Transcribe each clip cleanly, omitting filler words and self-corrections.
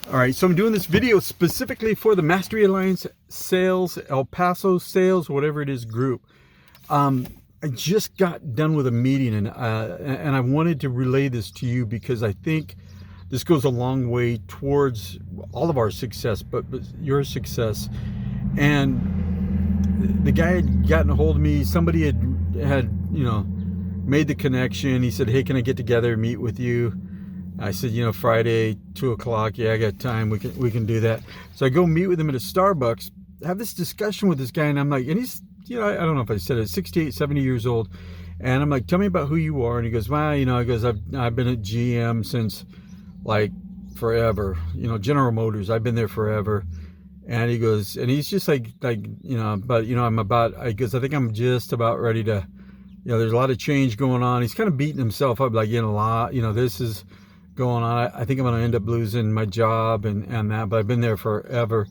All right, so I'm doing this video specifically for the Mastery Alliance Sales, El Paso Sales, whatever it is group. I just got done with a meeting, and I wanted to relay this to you because I think this goes a long way towards all of our success, but your success. And the guy had gotten a hold of me. Somebody had made the connection. He said, "Hey, can I get together and meet with you?" I said, Friday, 2:00. Yeah, I got time. We can do that. So I go meet with him at a Starbucks, have this discussion with this guy, and I'm like, and he's, I don't know if I said it, 68, 70 years old. And I'm like, tell me about who you are. And he goes, well, he goes, I've been at GM since like forever, General Motors. I've been there forever. And he goes, and he's just like, but I guess, I think I'm just about ready to, there's a lot of change going on. He's kind of beating himself up, like, a lot, this is going on. I think I'm going to end up losing my job and that, but I've been there forever.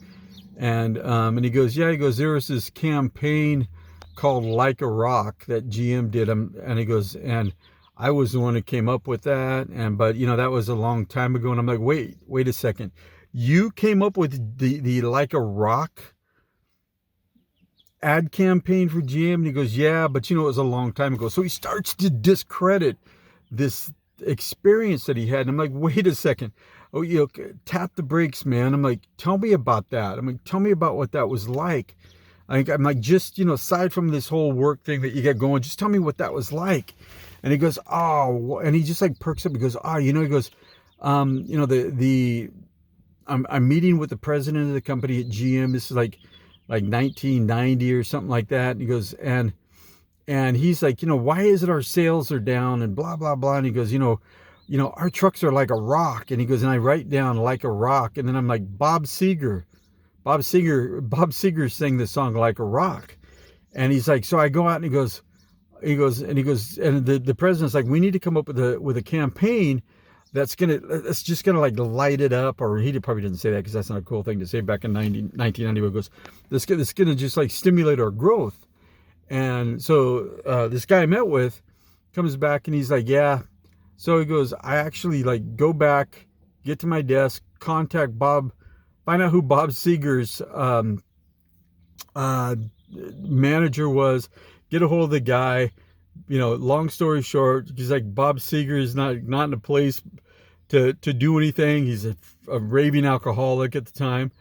And he goes, there was this campaign called Like a Rock that GM did. And he goes, and I was the one who came up with that. But that was a long time ago. And I'm like, wait a second. You came up with the Like a Rock ad campaign for GM? And he goes, yeah, but it was a long time ago. So he starts to discredit this experience that he had. And I'm like, wait a second. Oh, tap the brakes, man. I'm like, tell me about that. I'm like, tell me about what that was like. I'm like, just, aside from this whole work thing that you got going, just tell me what that was like. And he goes, oh, and he just like perks up. He goes, oh, he goes, I'm meeting with the president of the company at GM. This is like 1990 or something like that. And he goes, and he's like, why is it our sales are down and blah, blah, blah. And he goes, our trucks are like a rock. And he goes, and I write down Like a Rock. And then I'm like, Bob Seger sang the song Like a Rock. And he's like, so I go out and he goes, and the president's like, we need to come up with a campaign that's just gonna like light it up. Or he probably didn't say that because that's not a cool thing to say back in 1990. But he goes, this gonna just like stimulate our growth. And so this guy I met with comes back and he's like, yeah. So he goes, I actually like go back, get to my desk, contact Bob, find out who Bob Seger's manager was, get a hold of the guy. Long story short, he's like, Bob Seger is not in a place to do anything. He's a raving alcoholic at the time,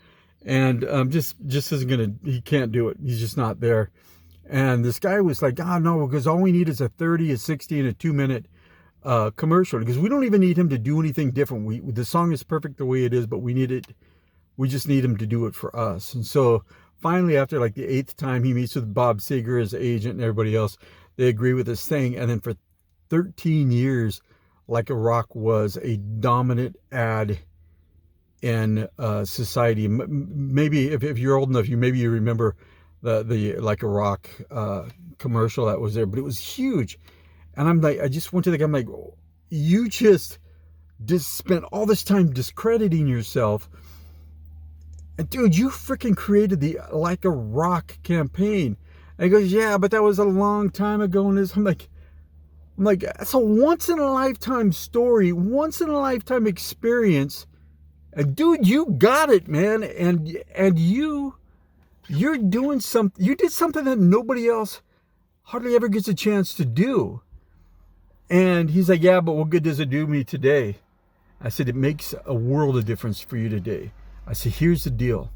and just isn't gonna. He can't do it. He's just not there. And this guy was like, no, because all we need is a 30, a 60, and a 2-minute commercial. Because we don't even need him to do anything different. The song is perfect the way it is, but we just need him to do it for us. And so finally, after like the 8th time he meets with Bob Seger, his agent, and everybody else, they agree with this thing. And then for 13 years, Like a Rock was a dominant ad in society. Maybe if you're old enough, maybe you remember the Like a Rock commercial that was there, but it was huge. And I'm like, I just went to the guy, I'm like, you just spent all this time discrediting yourself. And dude, you freaking created the Like a Rock campaign. And he goes, yeah, but that was a long time ago. And I'm like, that's a once in a lifetime story, once in a lifetime experience. And dude, you got it, man. And you're doing something. You did something that nobody else hardly ever gets a chance to do. And he's like, yeah, but what good does it do me today? I said, it makes a world of difference for you today. I said, here's the deal.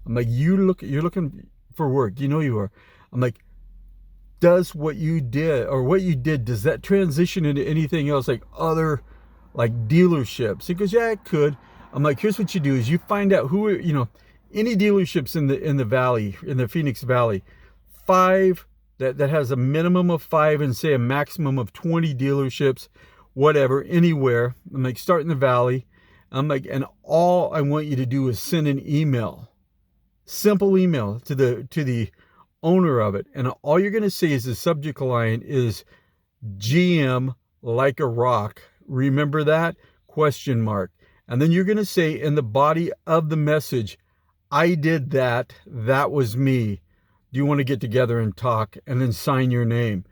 I'm like, you're looking for work. You are. I'm like, does what you did, does that transition into anything else, like other like dealerships? He goes, yeah, it could. I'm like, here's what you do is you find out who, any dealerships in the valley, in the Phoenix Valley, 5 that has a minimum of 5 and say a maximum of 20 dealerships, whatever, anywhere. I'm like, start in the valley. I'm like, and all I want you to do is send an email, simple email to the owner of it. And all you're going to say is the subject line is GM Like a Rock. Remember that? ? And then you're going to say in the body of the message, I did that. That was me. Do you want to get together and talk? And then sign your name.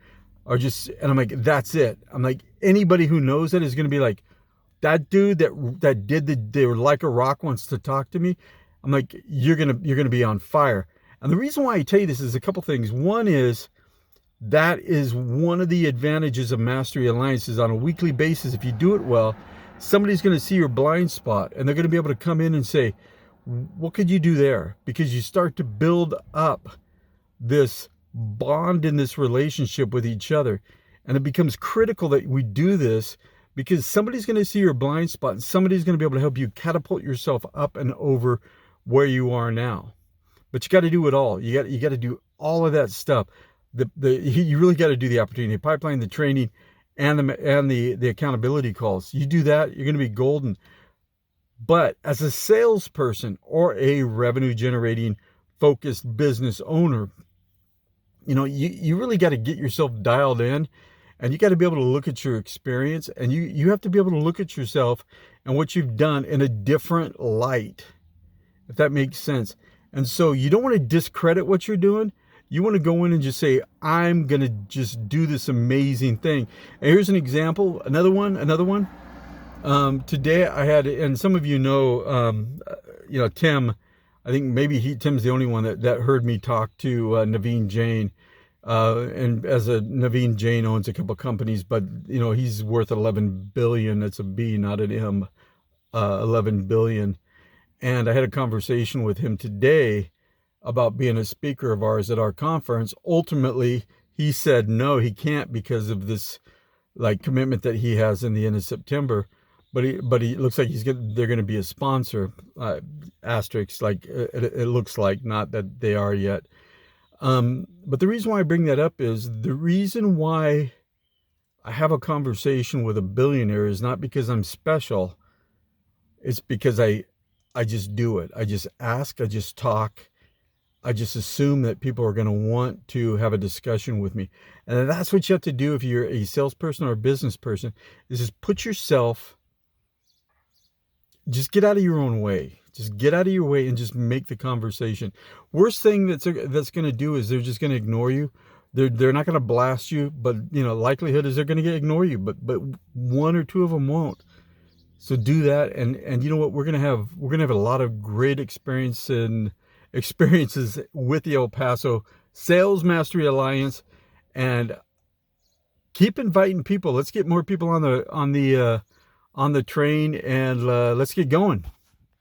And I'm like, that's it. I'm like, anybody who knows that is going to be like, that dude that did they were like a rock wants to talk to me. I'm like, you're gonna be on fire. And the reason why I tell you this is a couple things. One is that is one of the advantages of Mastery Alliances on a weekly basis. If you do it well, somebody's going to see your blind spot and they're going to be able to come in and say, what could you do there? Because you start to build up this bond in this relationship with each other. And it becomes critical that we do this because somebody's going to see your blind spot and somebody's going to be able to help you catapult yourself up and over where you are now. But you got to do it all. You got to do all of that stuff. You really got to do the opportunity pipeline, the training, and the accountability calls. You do that, you're going to be golden. But as a salesperson or a revenue generating focused business owner, you really got to get yourself dialed in, and you got to be able to look at your experience, and you have to be able to look at yourself and what you've done in a different light, if that makes sense. And so you don't want to discredit what you're doing. You want to go in and just say, I'm going to just do this amazing thing. And here's an example. Another one. Today I had, and some of Tim, I think maybe Tim's the only one that heard me talk to Naveen Jain. And as Naveen Jain owns a couple companies, but he's worth 11 billion. That's a B, not an M. 11 billion. And I had a conversation with him today about being a speaker of ours at our conference. Ultimately, he said no, he can't because of this commitment that he has in the end of September. But he looks like they're going to be a sponsor. Asterisk, it looks like, not that they are yet. But the reason why I bring that up is the reason why I have a conversation with a billionaire is not because I'm special. It's because I just do it. I just ask, I just talk. I just assume that people are going to want to have a discussion with me. And that's what you have to do if you're a salesperson or a business person, is just put yourself, just get out of your own way. Just get out of your way and just make the conversation. Worst thing that's going to do is they're just going to ignore you. They're not going to blast you, but likelihood is they're going to ignore you, but one or two of them won't. So do that, and you know what, we're gonna have a lot of great experiences with the El Paso Sales Mastery Alliance, and keep inviting people. Let's get more people on the train, and let's get going.